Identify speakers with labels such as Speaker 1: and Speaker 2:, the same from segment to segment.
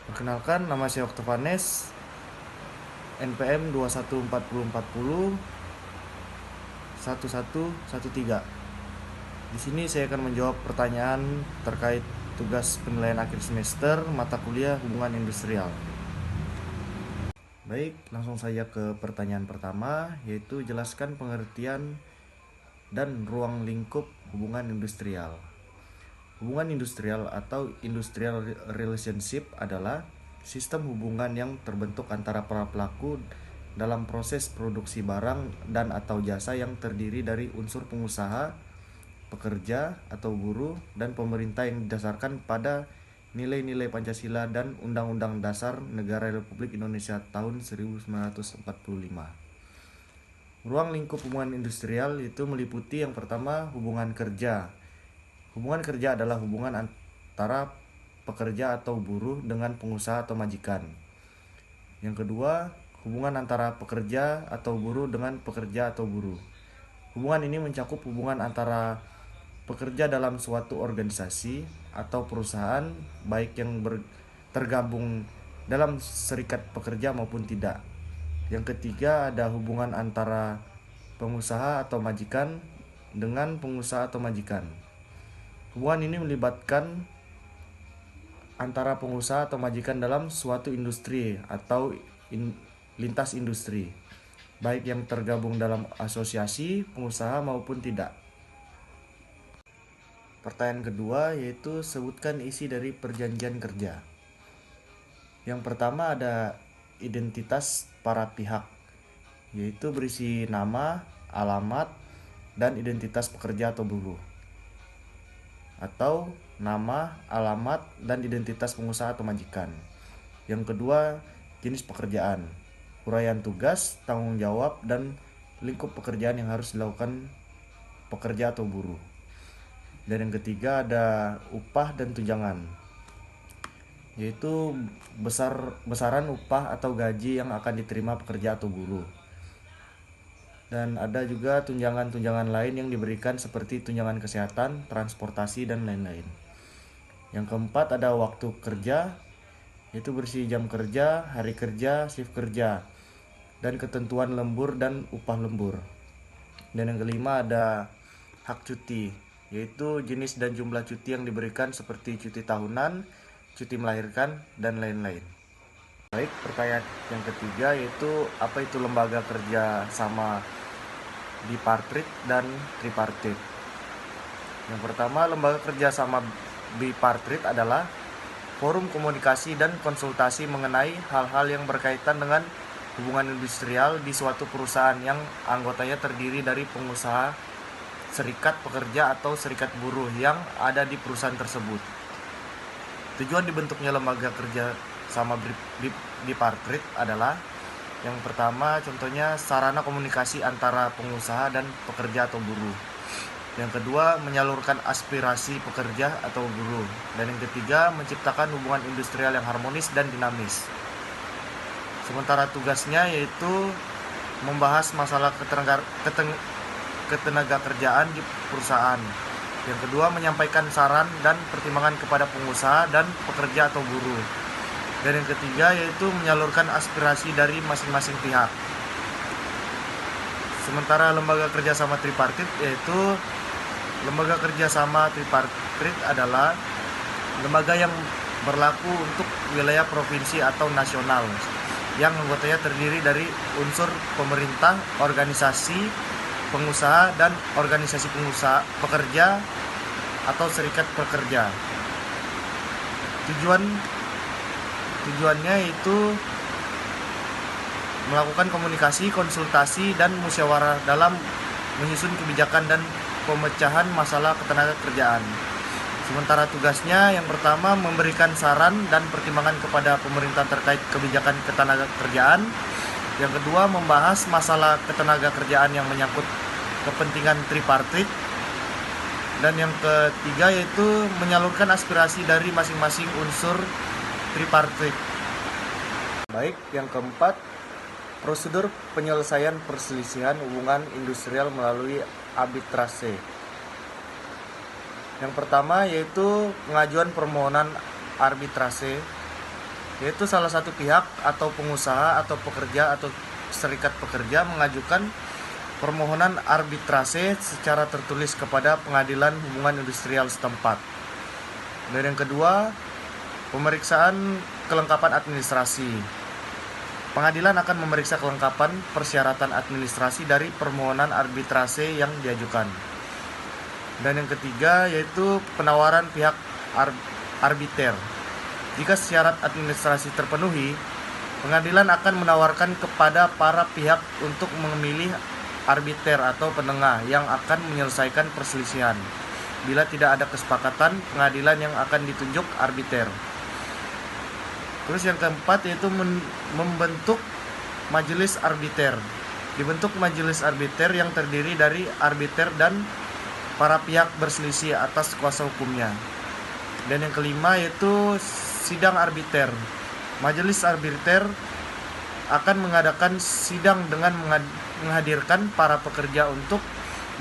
Speaker 1: Perkenalkan, nama saya Oktavianes, NPM 21401113. Di sini saya akan menjawab pertanyaan terkait tugas penilaian akhir semester mata kuliah hubungan industrial. Baik, langsung saja ke pertanyaan pertama, yaitu jelaskan pengertian dan ruang lingkup hubungan industrial. Hubungan industrial atau industrial relationship adalah sistem hubungan yang terbentuk antara para pelaku dalam proses produksi barang dan atau jasa yang terdiri dari unsur pengusaha, pekerja atau buruh, dan pemerintah yang didasarkan pada nilai-nilai Pancasila dan Undang-Undang Dasar Negara Republik Indonesia tahun 1945. Ruang lingkup hubungan industrial itu meliputi yang pertama hubungan kerja. Hubungan kerja adalah hubungan antara pekerja atau buruh dengan pengusaha atau majikan. Yang kedua, hubungan antara pekerja atau buruh dengan pekerja atau buruh. Hubungan ini mencakup hubungan antara pekerja dalam suatu organisasi atau perusahaan, baik yang tergabung dalam serikat pekerja maupun tidak. Yang ketiga, ada hubungan antara pengusaha atau majikan dengan pengusaha atau majikan. Hubungan ini melibatkan antara pengusaha atau majikan dalam suatu industri atau lintas industri, baik yang tergabung dalam asosiasi pengusaha maupun tidak. Pertanyaan kedua yaitu sebutkan isi dari perjanjian kerja. Yang pertama ada identitas para pihak, yaitu berisi nama, alamat, dan identitas pekerja atau buruh. Atau nama, alamat, dan identitas pengusaha atau majikan. Yang kedua, jenis pekerjaan, uraian tugas, tanggung jawab, dan lingkup pekerjaan yang harus dilakukan pekerja atau buruh. Dan yang ketiga ada upah dan tunjangan, yaitu besaran upah atau gaji yang akan diterima pekerja atau buruh. Dan ada juga tunjangan-tunjangan lain yang diberikan seperti tunjangan kesehatan, transportasi, dan lain-lain. Yang keempat ada waktu kerja, yaitu berisi jam kerja, hari kerja, shift kerja, dan ketentuan lembur dan upah lembur. Dan yang kelima ada hak cuti, yaitu jenis dan jumlah cuti yang diberikan seperti cuti tahunan, cuti melahirkan, dan lain-lain. Baik, pertanyaan yang ketiga yaitu apa itu lembaga kerja sama bipartit dan tripartit. Yang pertama, lembaga kerja sama bipartit adalah forum komunikasi dan konsultasi mengenai hal-hal yang berkaitan dengan hubungan industrial di suatu perusahaan yang anggotanya terdiri dari pengusaha, serikat pekerja atau serikat buruh yang ada di perusahaan tersebut. Tujuan dibentuknya lembaga kerja sama bipartit adalah yang pertama, contohnya sarana komunikasi antara pengusaha dan pekerja atau buruh. Yang kedua, menyalurkan aspirasi pekerja atau buruh. Dan yang ketiga, menciptakan hubungan industrial yang harmonis dan dinamis. Sementara tugasnya yaitu membahas masalah ketenaga kerjaan di perusahaan. Yang kedua, menyampaikan saran dan pertimbangan kepada pengusaha dan pekerja atau buruh. Dan yang ketiga yaitu menyalurkan aspirasi dari masing-masing pihak. Sementara lembaga kerjasama tripartit yaitu lembaga kerjasama tripartit adalah lembaga yang berlaku untuk wilayah provinsi atau nasional yang anggotanya terdiri dari unsur pemerintah, organisasi pengusaha, dan organisasi pengusaha pekerja atau serikat pekerja. Tujuannya itu melakukan komunikasi, konsultasi, dan musyawarah dalam menyusun kebijakan dan pemecahan masalah ketenaga kerjaan. Sementara tugasnya yang pertama memberikan saran dan pertimbangan kepada pemerintah terkait kebijakan ketenaga kerjaan. Yang kedua membahas masalah ketenaga kerjaan yang menyangkut kepentingan tripartit. Dan yang ketiga yaitu menyalurkan aspirasi dari masing-masing unsur tripartit. Baik, yang keempat, prosedur penyelesaian perselisihan hubungan industrial melalui arbitrase. Yang pertama yaitu pengajuan permohonan arbitrase. yaitu salah satu pihak atau pengusaha atau pekerja atau serikat pekerja mengajukan permohonan arbitrase secara tertulis kepada pengadilan hubungan industrial setempat. Dan yang kedua, pemeriksaan kelengkapan administrasi. Pengadilan akan memeriksa kelengkapan persyaratan administrasi dari permohonan arbitrase yang diajukan. Dan yang ketiga yaitu penawaran pihak arbiter. Jika syarat administrasi terpenuhi, pengadilan akan menawarkan kepada para pihak untuk memilih arbiter atau penengah yang akan menyelesaikan perselisihan. Bila tidak ada kesepakatan, pengadilan yang akan ditunjuk arbiter. Terus yang keempat yaitu membentuk majelis arbiter. Dibentuk majelis arbiter yang terdiri dari arbiter dan para pihak berselisih atas kuasa hukumnya. Dan yang kelima yaitu sidang arbiter. Majelis arbiter akan mengadakan sidang dengan menghadirkan para pekerja untuk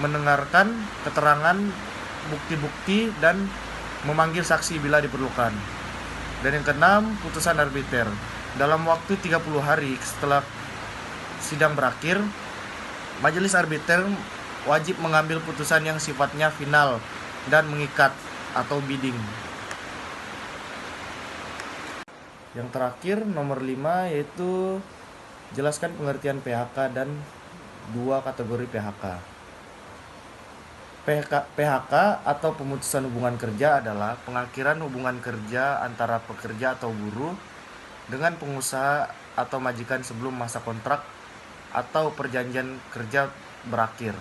Speaker 1: mendengarkan keterangan, bukti-bukti, dan memanggil saksi bila diperlukan. Dan yang keenam, putusan arbiter. Dalam waktu 30 hari setelah sidang berakhir, majelis arbiter wajib mengambil putusan yang sifatnya final dan mengikat atau bidding. Yang terakhir, nomor 5 yaitu jelaskan pengertian PHK dan 2 kategori PHK. PHK atau pemutusan hubungan kerja adalah pengakhiran hubungan kerja antara pekerja atau buruh dengan pengusaha atau majikan sebelum masa kontrak atau perjanjian kerja berakhir.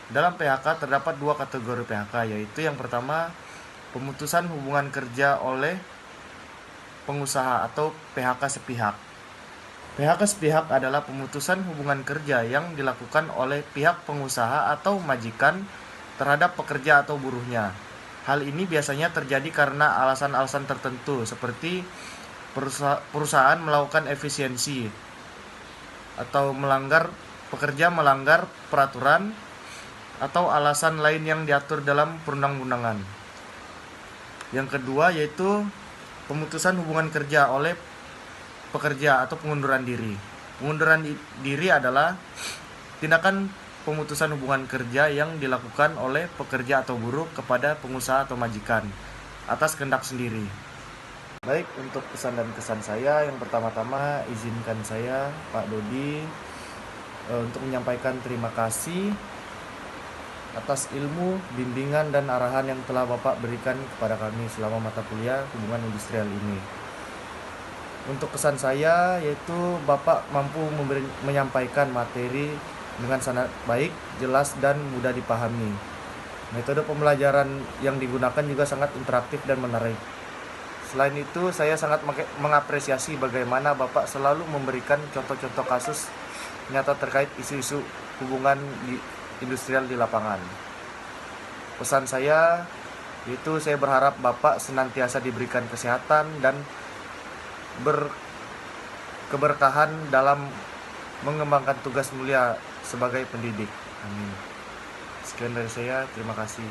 Speaker 1: Dalam PHK terdapat 2 kategori PHK, yaitu yang pertama pemutusan hubungan kerja oleh pengusaha atau PHK sepihak. PHK sepihak adalah pemutusan hubungan kerja yang dilakukan oleh pihak pengusaha atau majikan terhadap pekerja atau buruhnya. Hal ini biasanya terjadi karena alasan-alasan tertentu seperti perusahaan melakukan efisiensi atau pekerja melanggar peraturan atau alasan lain yang diatur dalam perundang-undangan. Yang kedua yaitu pemutusan hubungan kerja oleh pekerja atau pengunduran diri. Pengunduran diri adalah tindakan pemutusan hubungan kerja yang dilakukan oleh pekerja atau buruh kepada pengusaha atau majikan atas kehendak sendiri. Baik, untuk pesan dan kesan saya, yang pertama-tama izinkan saya, Pak Dodi, untuk menyampaikan terima kasih atas ilmu, bimbingan, dan arahan yang telah Bapak berikan kepada kami selama mata kuliah hubungan industrial ini. Untuk kesan saya yaitu Bapak mampu menyampaikan materi dengan sangat baik, jelas, dan mudah dipahami. Metode pembelajaran yang digunakan juga sangat interaktif dan menarik. Selain itu, saya sangat mengapresiasi bagaimana Bapak selalu memberikan contoh-contoh kasus nyata terkait isu-isu hubungan industrial di lapangan. Pesan saya yaitu saya berharap Bapak senantiasa diberikan kesehatan dan berkeberkahan dalam mengembangkan tugas mulia sebagai pendidik. Amin. Sekian dari saya, terima kasih.